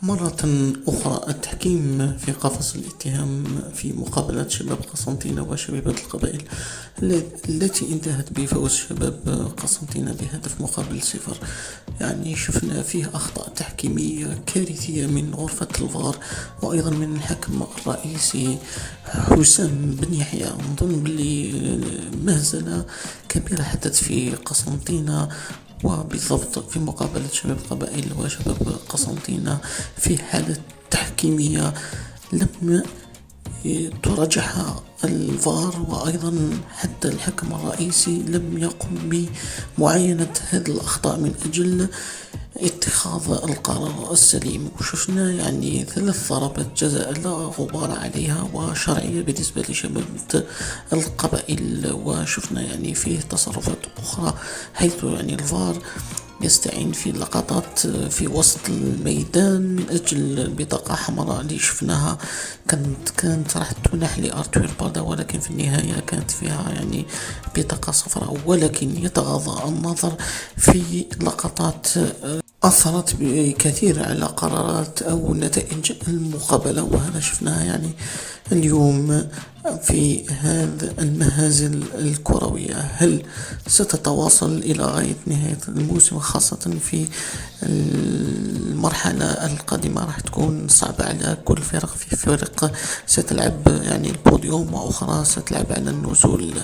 مرة أخرى التحكيم في قفص الاتهام في مقابلة شباب قسنطينة وشبيبة القبائل التي انتهت بفوز شباب قسنطينة بهدف مقابل صفر. يعني شفنا فيه أخطاء تحكيمية كارثية من غرفة الفار، وأيضا من الحكم الرئيسي حسام بن يحيى. نظن بلي مهزلة كبيرة حدث في قسنطينة، وبالضبط في مقابلة شباب القبائل وشباب قسنطينة في حالة تحكيمية لم تراجعها الفار، وأيضا حتى الحكم الرئيسي لم يقم بمعاينة هذه الأخطاء من أجل اتخاذ القرار السليم. وشفنا يعني 3 ضربات جزاء لا غبار عليها وشرعية بالنسبة لشباب القبائل، وشفنا يعني فيه تصرفات أخرى حيث يعني الفار يستعين في لقطات في وسط الميدان من أجل بطاقة حمراء اللي شفناها كانت راح تمنح لأرتوير بادا، ولكن في النهاية كانت فيها يعني بطاقة صفراء. ولكن يتغاضى النظر في لقطات أثرت بكثير على قرارات أو نتائج المقابلة، وهذا شفناها يعني اليوم في هذا المهازل الكروية. هل ستتواصل إلى غاية نهاية الموسم، خاصة في المرحلة القادمة راح تكون صعبة على كل فرق، في فرق ستلعب يعني البوديوم وأخرى ستلعب على النزول.